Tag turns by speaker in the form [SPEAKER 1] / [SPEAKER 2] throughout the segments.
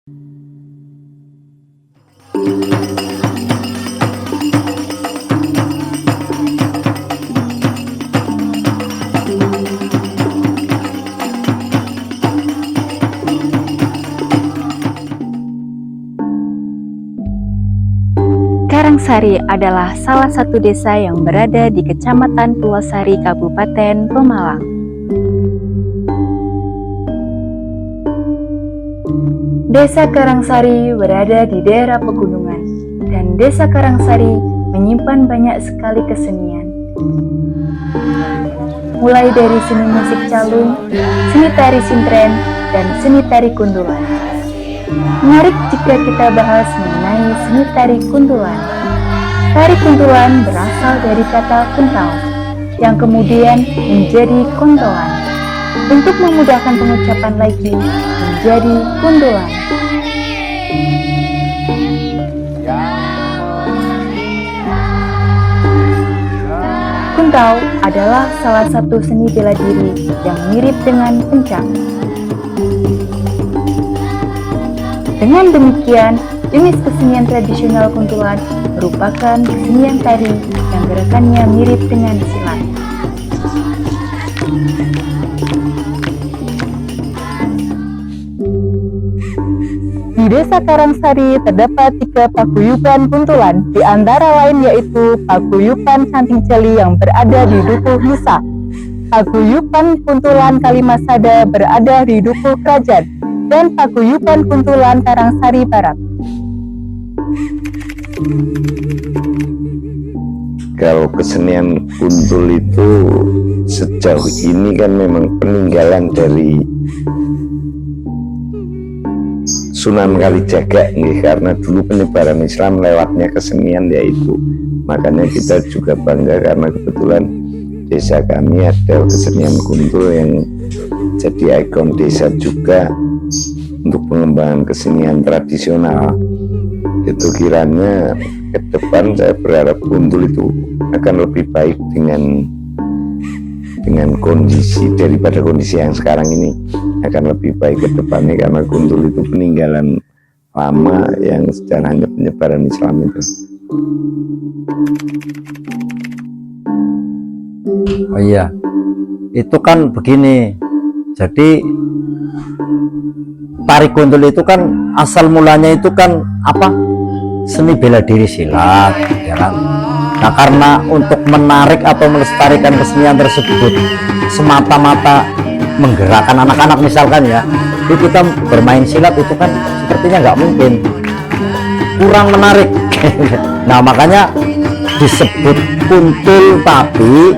[SPEAKER 1] Karangsari adalah salah satu desa yang berada di Kecamatan Purwosari, Kabupaten Pemalang. Desa Karangsari berada di daerah pegunungan, dan Desa Karangsari menyimpan banyak sekali kesenian. Mulai dari seni musik calung, seni tari sintren, dan seni tari kuntulan. Menarik jika kita bahas mengenai seni tari kuntulan. Tari kuntulan berasal dari kata kuntau, yang kemudian menjadi kontolan. Untuk memudahkan pengucapan lagi, menjadi kuntulan. Kuntau adalah salah satu seni bela diri yang mirip dengan pencak. Dengan demikian, jenis kesenian tradisional kuntulan merupakan kesenian tari yang gerakannya mirip dengan silat. Di Desa Karangsari terdapat 3 paguyuban kuntulan, di antara lain yaitu Paguyuban Canting Jeli yang berada di Dukuh Nusa, Paguyuban Kuntulan Kalimasada berada di Dukuh Krajan, dan Paguyuban Kuntulan Karangsari Barat.
[SPEAKER 2] Kalau kesenian kuntul itu sejauh ini kan memang peninggalan dari Sunan Kalijaga, karena dulu penyebaran Islam lewatnya kesenian yaitu. Makanya kita juga bangga karena kebetulan desa kami ada kesenian kuntul yang jadi ikon desa juga untuk pengembangan kesenian tradisional. Itu kiranya ke depan saya berharap kuntul itu akan lebih baik dengan kondisi daripada kondisi yang sekarang ini, akan lebih baik ke depannya, karena kuntul itu peninggalan lama yang sejarahnya penyebaran Islam itu.
[SPEAKER 3] Oh iya, itu kan begini. Jadi tari kuntul itu kan asal mulanya itu kan apa? Seni bela diri silat, ya kan? Nah, karena untuk menarik atau melestarikan kesenian tersebut semata-mata menggerakkan anak-anak misalkan ya, itu kita bermain silat itu kan sepertinya nggak mungkin, kurang menarik. Nah, makanya disebut kuntul, tapi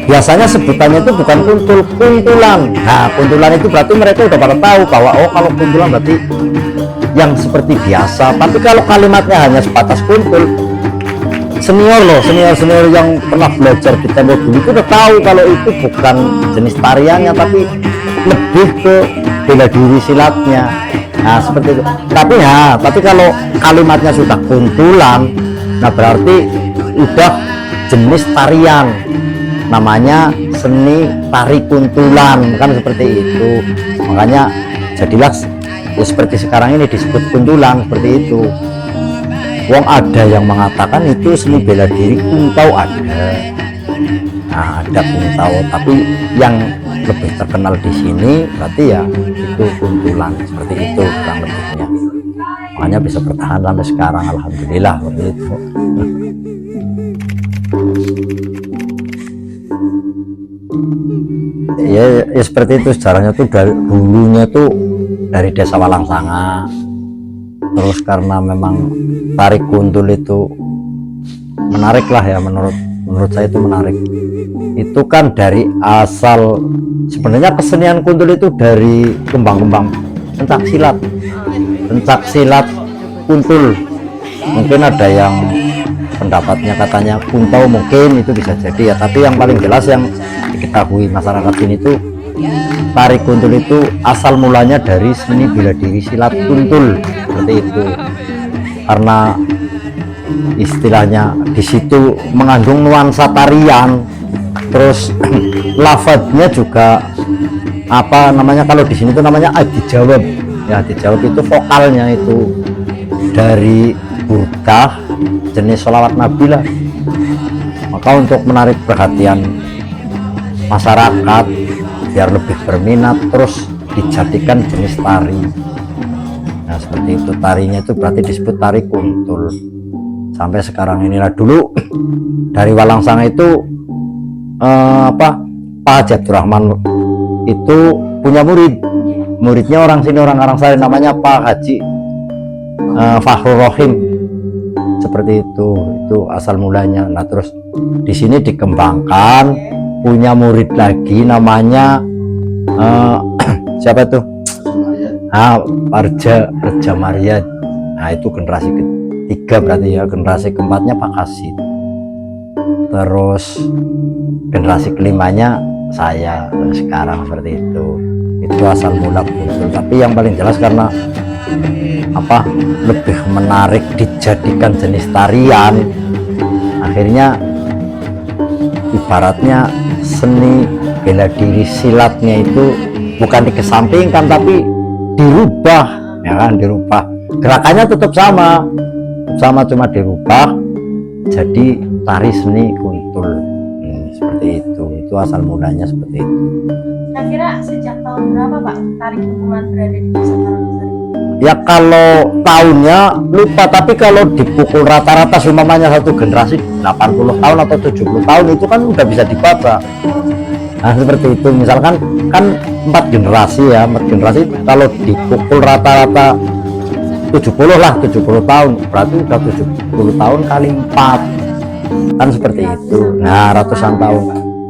[SPEAKER 3] biasanya sebutannya itu bukan kuntul, kuntulan. Nah, kuntulan itu berarti mereka udah pada tahu bahwa oh kalau kuntulan berarti yang seperti biasa. Tapi kalau kalimatnya hanya sebatas kuntul, senior yang pernah belajar di tempo dulu itu udah tahu kalau itu bukan jenis tariannya, tapi lebih ke bela diri silatnya. Nah, seperti itu. Tapi kalau kalimatnya sudah kuntulan, nah berarti udah jenis tarian, namanya seni tari kuntulan, kan seperti itu. Makanya jadilah ya seperti sekarang ini disebut kuntulan seperti itu. Wong ada yang mengatakan itu seni bela diri kuntau ada. Nah, ada kuntau, tapi yang lebih terkenal di sini berarti ya itu kuntulan, seperti itu kurang lebihnya. Makanya bisa bertahan sampai sekarang, alhamdulillah seperti itu. Ya seperti itu sejarahnya tuh, dari dulunya tuh dari desa Walangsanga. Terus karena memang tari kuntul itu menarik lah ya, menurut saya itu menarik. Itu kan dari asal sebenarnya kesenian kuntul itu dari kembang-kembang pencak silat kuntul. Mungkin ada yang pendapatnya katanya kuntau, mungkin itu bisa jadi ya, tapi yang paling jelas yang diketahui masyarakat ini tuh tari kuntul itu asal mulanya dari seni bela diri silat kuntul, seperti itu. Karena istilahnya di situ mengandung nuansa tarian, terus lafadznya juga apa namanya, kalau di sini tuh namanya adi jawab Ya dijawab itu vokalnya itu dari burdah jenis sholawat Nabi lah. Maka untuk menarik perhatian masyarakat biar lebih berminat, terus dijadikan jenis tari. Nah seperti itu, tarinya itu berarti disebut tari kuntul sampai sekarang inilah. Dulu dari Walangsanga itu Pak Haji Abdurrahman itu punya muridnya orang sini, orang Karangsari, namanya Pak Haji Fakhrul Rohim. Seperti itu asal mulanya. Nah terus di sini dikembangkan, punya murid lagi namanya siapa tuh? Reja Maryad. Nah itu generasi ketiga berarti ya. Generasi keempatnya Pak Kasid. Terus generasi kelimanya saya sekarang. Seperti itu asal mula kuntul. Tapi yang paling jelas karena lebih menarik dijadikan jenis tarian, akhirnya ibaratnya seni bela diri silatnya itu bukan dikesampingkan tapi dirubah, ya kan, dirubah. Gerakannya tetap sama cuma dirubah jadi tari seni kuntul. Seperti itu asal mulanya seperti itu.
[SPEAKER 4] Kira-kira sejak tahun berapa Pak tari kuntulan berada di desa Karangsari?
[SPEAKER 3] Ya kalau tahunnya lupa, tapi kalau dipukul rata-rata umpamanya satu generasi 80 tahun atau 70 tahun itu kan udah bisa dibaca. Nah seperti itu, misalkan kan 4 generasi kalau dipukul rata-rata 70 tahun, berarti udah 70 tahun kali 4 kan seperti itu. Nah ratusan tahun,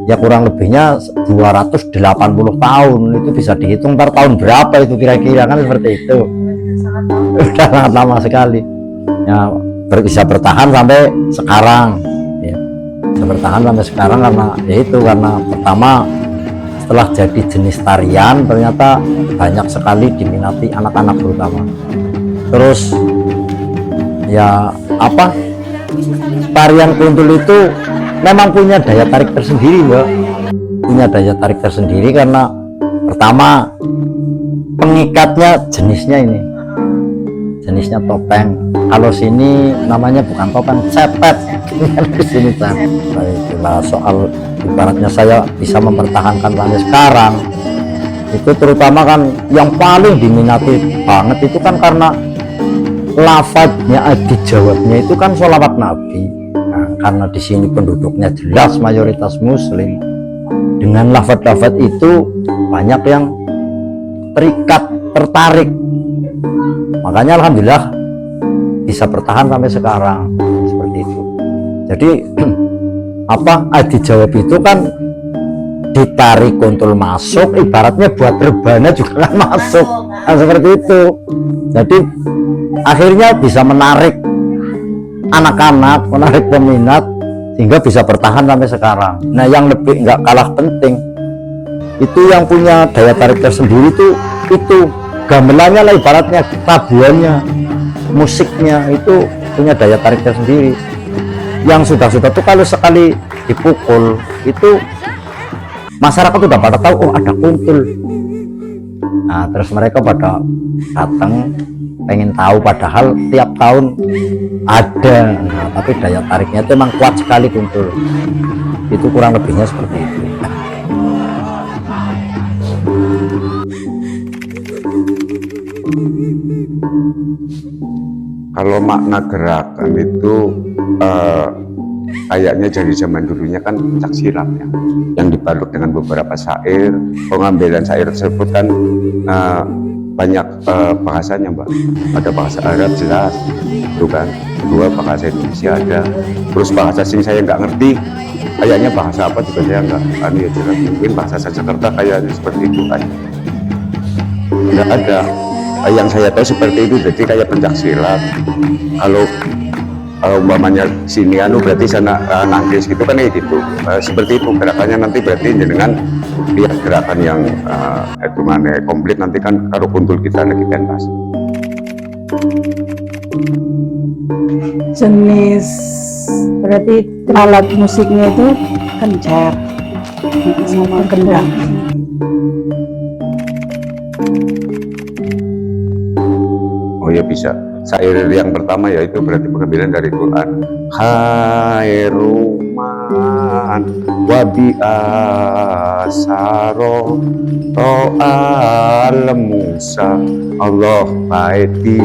[SPEAKER 3] ya kurang lebihnya 280 tahun, itu bisa dihitung ntar tahun berapa itu kira-kira, kan seperti itu. Udah sangat lama sekali ya, bisa bertahan sampai sekarang ya. Bisa bertahan sampai sekarang karena karena pertama setelah jadi jenis tarian ternyata banyak sekali diminati anak-anak terutama. Terus ya tarian kuntul itu memang punya daya tarik tersendiri, Mbak. Punya daya tarik tersendiri karena pertama pengikatnya jenisnya topeng. Kalau sini namanya bukan topeng, cepet. Di sini cepet. Itulah soal ibaratnya saya bisa mempertahankan sampai sekarang. Itu terutama kan yang paling diminati banget itu kan karena lafadznya, dijawabnya itu kan sholawat Nabi. Nah, karena di sini penduduknya jelas mayoritas Muslim, dengan lafadz-lafadz itu banyak yang tertarik. Makanya alhamdulillah bisa bertahan sampai sekarang seperti itu. Jadi dijawab itu kan ditarik kuntul masuk, ibaratnya buat rebana juga kan masuk. Nah, seperti itu. Jadi akhirnya bisa menarik anak-anak, menarik peminat sehingga bisa bertahan sampai sekarang. Nah yang lebih nggak kalah penting itu yang punya daya tarik tersendiri itu gamelannya lah, ibaratnya tabuannya, musiknya itu punya daya tarik tersendiri. Yang sudah tuh kalau sekali dipukul itu masyarakat udah pada tahu ada kuntul. Nah terus mereka pada datang pengen tahu, padahal tiap tahun ada. Nah, tapi daya tariknya itu memang kuat sekali kuntul. Itu kurang lebihnya seperti itu.
[SPEAKER 2] Kalau makna gerakan itu kayaknya dari zaman dulunya kan pencak silat ya, yang dibalut dengan beberapa syair. Pengambilan syair tersebut kan banyak bahasanya, Mbak. Ada bahasa Arab jelas, itu kan. Kedua bahasa Indonesia ada. Terus bahasa sing saya nggak ngerti, kayaknya bahasa apa juga saya nggak jelas. Mungkin bahasa Sanskerta kayaknya seperti itu kan. Nggak ada. Yang saya tahu seperti itu, jadi kayak pencak silat. Kalau umpamanya sini berarti sana nangkis gitu kan kayak gitu. Seperti itu gerakannya, nanti berarti dengan lihat gerakan yang itu mana komplit nanti kan kalau kuntul kita lagi pentas.
[SPEAKER 5] Jenis berarti alat musiknya itu kencak sama kendang.
[SPEAKER 6] Oh ya bisa. Syair yang pertama yaitu berarti pengambilan dari Quran. Khairuman wa bi asaro to'al Musa Allah baiti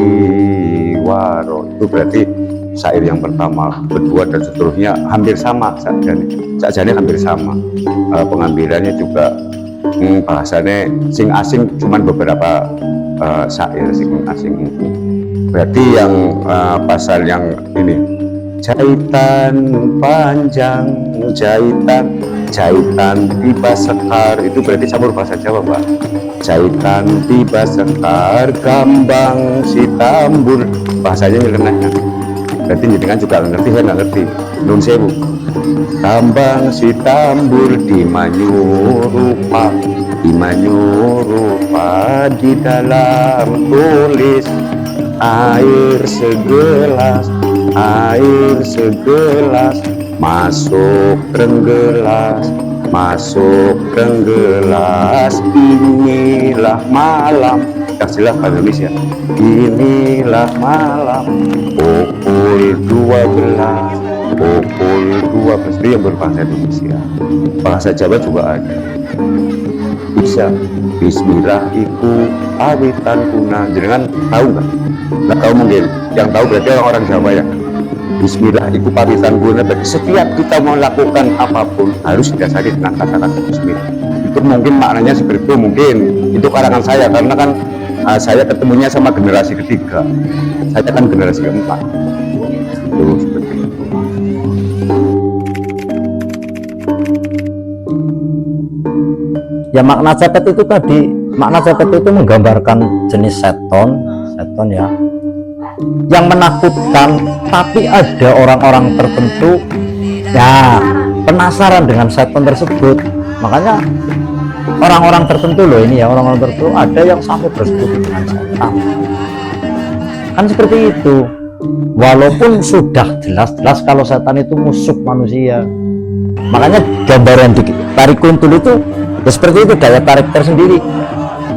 [SPEAKER 6] waro. Itu berarti syair yang pertama. Kedua dan seterusnya hampir sama sajane hampir sama. Pengambilannya juga bahasanya sing asing, cuman beberapa syair sing asing itu. Berarti yang pasal yang ini, jahitan panjang, jahitan tiba sekar, itu berarti campur bahasa Jawa, Pak. Jahitan tiba sekar, gambang si tambur, bahasanya nyeleneh. Berarti jenengan juga ngerti, saya nggak ngerti. Nun sewu. Tambang si tambur di Manyurupa, di dalam tulis air segelas masuk renggelas, inilah malam. Kasihlah bahasa Indonesia. Inilah malam pukul 12 itu yang berbahasa Indonesia. Bahasa Jawa juga ada. Bisa bismillah iku awitan kuna. Jenengan tahu nggak? Nggak tahu mungkin. Yang tahu berarti orang Jawa ya. Bismillah iku pawitan kuna. Setiap kita mau lakukan apapun harus didasari dengan kata-kata bismillah. Itu mungkin maknanya seperti itu, mungkin itu karangan saya, karena kan saya ketemunya sama generasi ketiga. Saya kan generasi keempat. Tuh, seperti itu.
[SPEAKER 3] Ya makna cepet itu tadi, makna cepet itu menggambarkan jenis seton ya, yang menakutkan, tapi ada orang-orang tertentu ya penasaran dengan seton tersebut. Makanya orang-orang tertentu loh ini ya, orang-orang tertentu ada yang sampai bersekutu dengan setan. Kan seperti itu. Walaupun sudah jelas-jelas kalau setan itu musuh manusia. Makanya gambaran di tarik kuntul itu ya seperti itu, daya tarik tersendiri.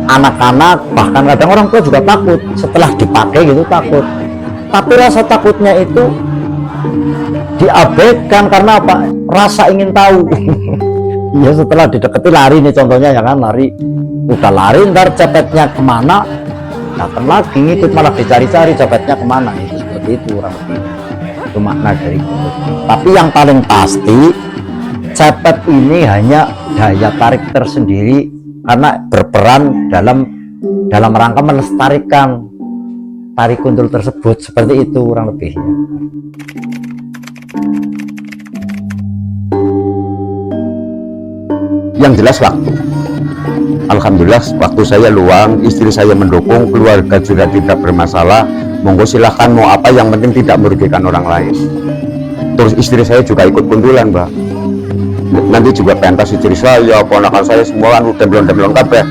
[SPEAKER 3] Anak-anak bahkan kadang orang tua juga takut setelah dipakai gitu, takut. Tapi rasa takutnya itu diabaikan karena apa? Rasa ingin tahu. Ya setelah dideketi lari nih contohnya ya kan, lari, udah lari ntar cepetnya kemana datang lagi ngikut, malah dicari-cari cepetnya kemana. Itu seperti itu orang lebih, itu makna dari itu. Tapi yang paling pasti cepet ini hanya daya tarik tersendiri karena berperan dalam rangka melestarikan tari kuntul tersebut, seperti itu kurang lebihnya.
[SPEAKER 6] Yang jelas waktu. Alhamdulillah waktu saya luang, istri saya mendukung, keluarga juga tidak bermasalah. Monggo silahkan mau apa, yang penting tidak merugikan orang lain. Terus istri saya juga ikut kuntulan, Mbak. Nanti juga pentas istri saya, ponakan saya semua kan udah belum kabeh.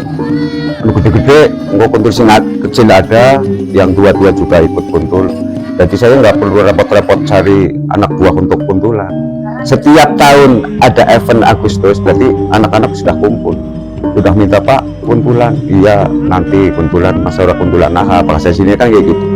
[SPEAKER 6] Gede-gede, enggak kuntul singat kecil ada, yang dua-dua juga ikut kuntul. Jadi saya nggak perlu repot-repot cari anak buah untuk kuntulan. Setiap tahun ada event Agustus, berarti anak-anak sudah kumpul, sudah minta Pak kuntulan. Iya, nanti kuntulan, masalah kuntulan. Nah, bahasa sini kan kayak gitu.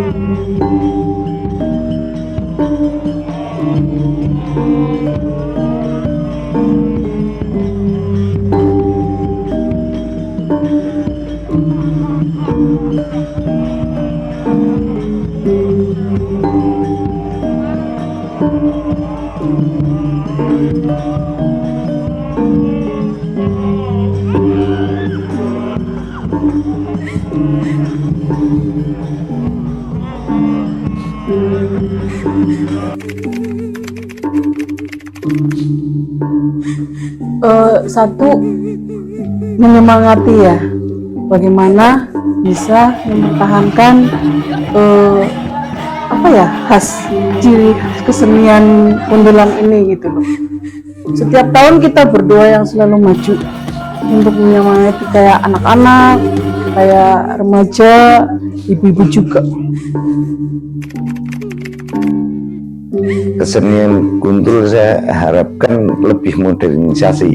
[SPEAKER 5] Satu, menyemangati ya, bagaimana bisa mempertahankan khas ciri kesenian kuntulan ini gitu loh. Setiap tahun kita berdoa yang selalu maju untuk menyemangati kayak anak-anak, kayak remaja, ibu-ibu juga.
[SPEAKER 2] Kesenian kuntul saya harapkan lebih modernisasi.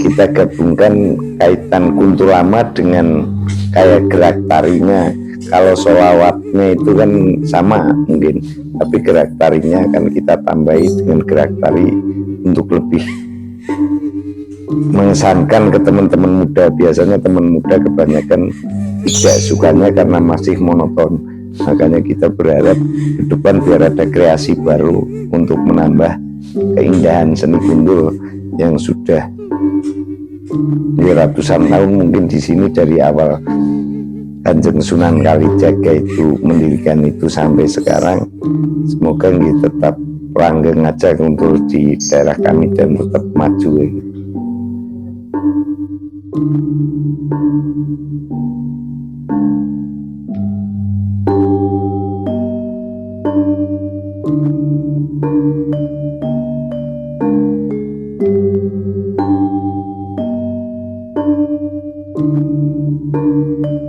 [SPEAKER 2] Kita gabungkan kaitan kuntul lama dengan kayak gerak tarinya, Kalau sholawatnya itu kan sama mungkin, tapi gerak tarinya akan kita tambahi dengan gerak tari untuk lebih mengesankan ke teman-teman muda. Biasanya teman muda kebanyakan tidak sukanya karena masih monoton. Makanya kita berharap ke depan biar ada kreasi baru untuk menambah keindahan seni gundul yang sudah ratusan tahun mungkin di sini. Dari awal Kanjeng Sunan Kalijaga itu mendirikan itu sampai sekarang, semoga kita tetap langgeng aja untuk di daerah kami dan tetap maju.
[SPEAKER 1] Thank you.